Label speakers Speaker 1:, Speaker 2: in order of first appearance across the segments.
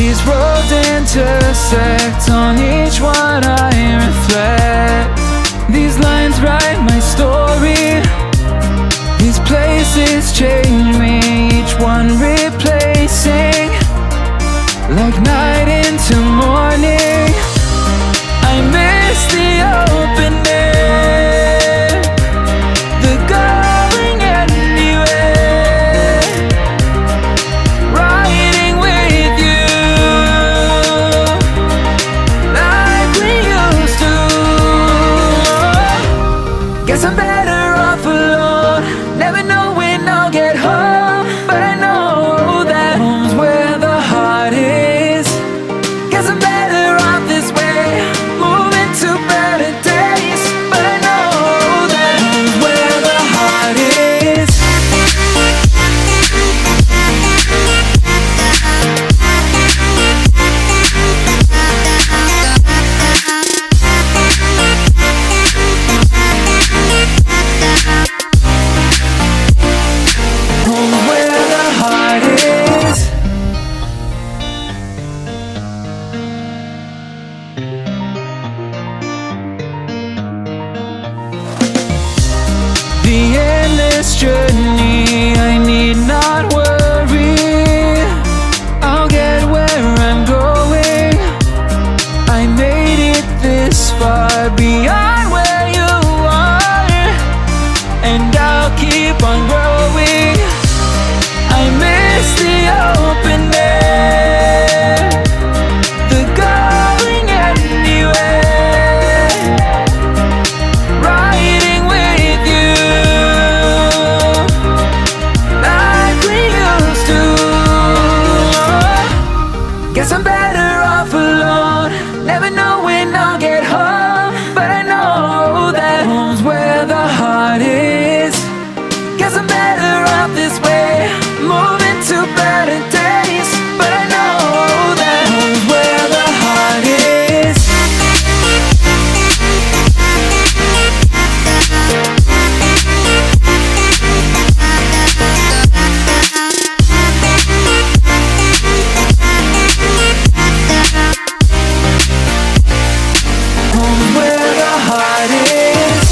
Speaker 1: These roads intersect, on each one I reflect. These lines write my story. These places change me, each one replacing, like night into morning. I miss the open air, the going anywhere, riding with you like we used to. Guess I'm better off alone, never know when I'll get home, but I know that home's where the heart is. Guess I'm better off this way, moving to better days, but I know that home's where the heart is. Home's where the heart is. The endless journey, I need not worry, I'll get where I'm going. I made it this far, beyond where you are, and I'll keep on growing. I miss the open air, the going anywhere, riding with you like we used to. Guess I'm better off alone, never know when I'll get home, but I know that home's where the heart is. Guess I'm better off this way, moving to better days, but I know that home's where the heart is. Home's where the heart is.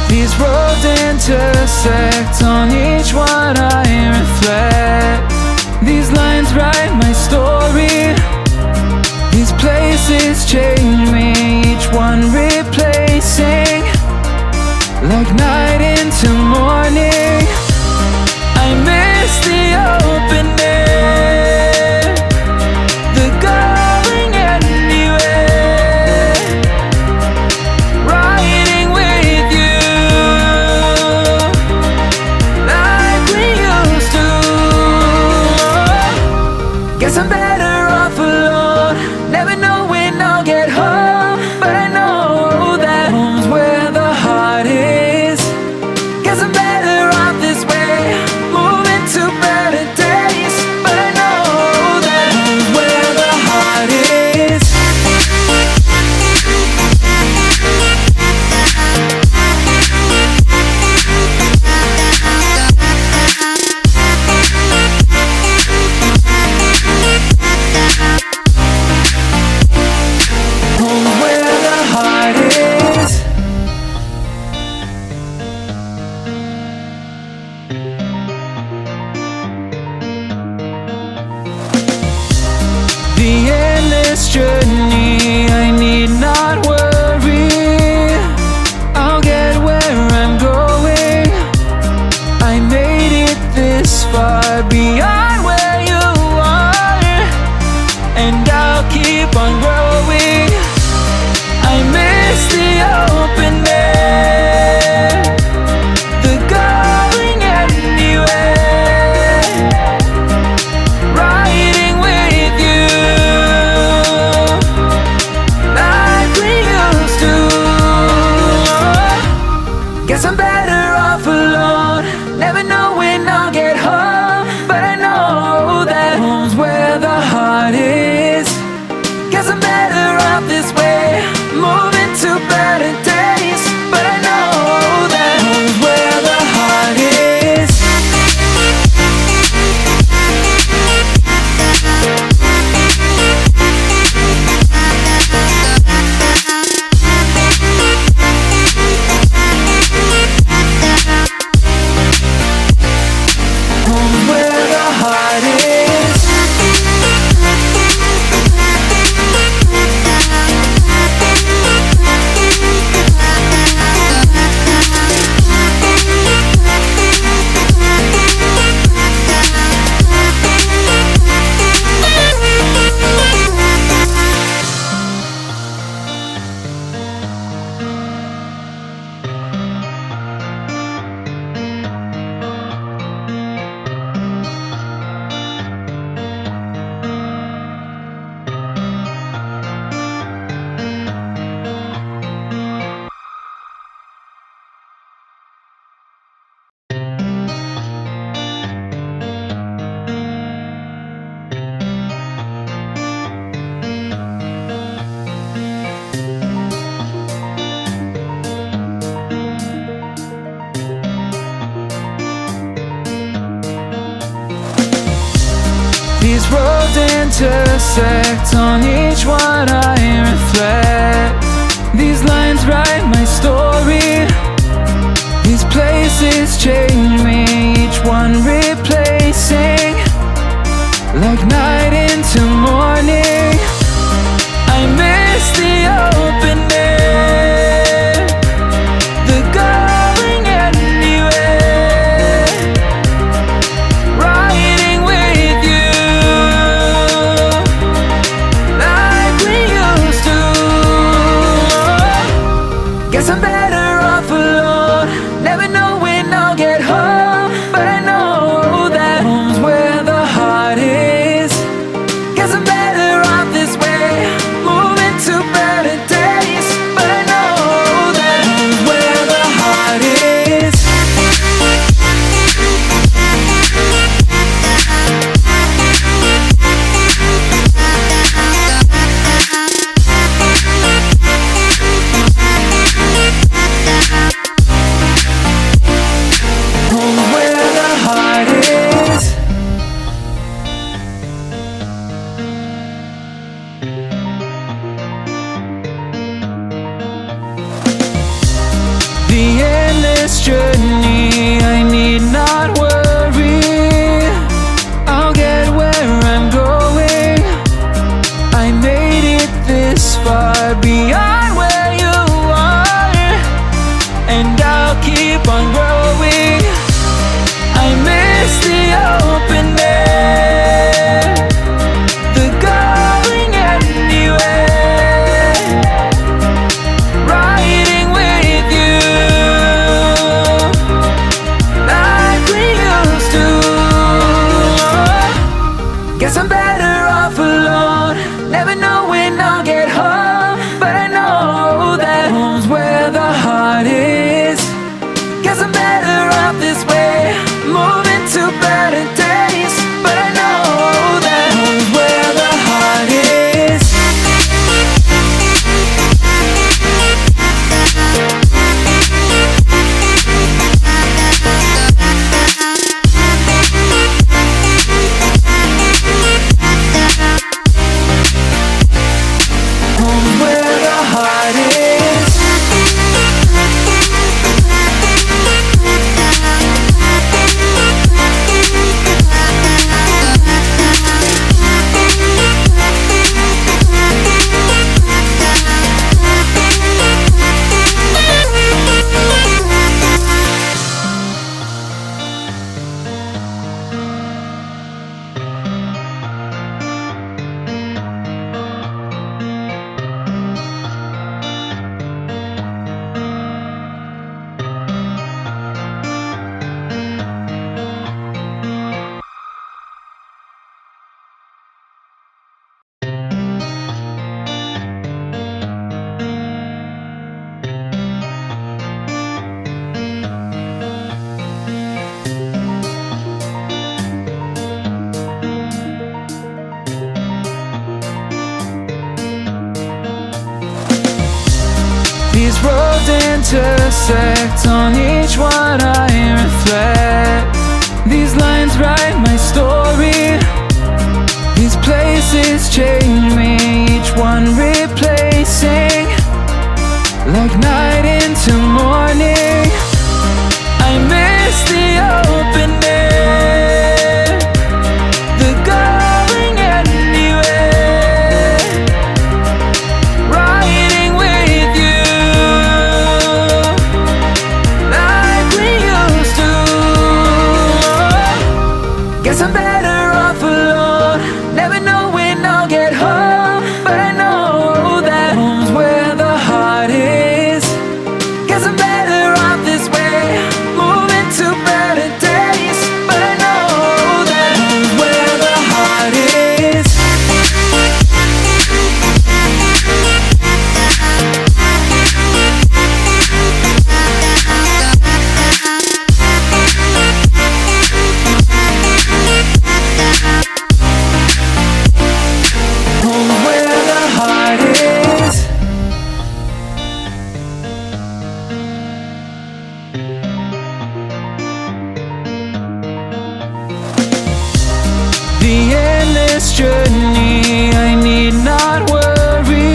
Speaker 1: These roads intersect, on each one I reflect. These lines write my story. These places change me, each one replacing, like night into morning. I miss the open air, the going anywhere, riding with you like we used to. this journey, I need not worry. I'll get where I'm going. I made it this far, beyond where you are, and I'll keep on growing. I miss the open air, the going anywhere, riding with you like we used to. Guess I'm better off alone, never know when I'll get home, but I know that home's where the heart is. Guess I'm better off this way, moving to better days, but I know that home's where the heart is. Home's where the heart is. These roads intersect, on each one I reflect. These lines write my story, these places change me, each one replacing, like night into morning. I miss the open air, the going anywhere, riding with you like we used to. Guess I'm better off alone, never know when I'll get home, but I know intersect. On each one I reflect. These lines write my story. These places change me, each one replacing, like night into morning. I miss the open air, the going anywhere, riding with you like we used to. Guess I'm better off alone, never know when I'll get home, but I know that home's where the heart is. Guess I'm better off this way, moving to better days, but I know that home's where the heart is. Home's where the heart is. The endless journey, I need not worry,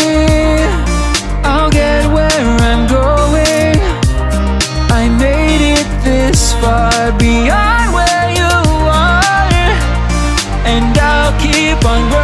Speaker 1: I'll get where I'm going. I made it this far, beyond where you are, and I'll keep on growing.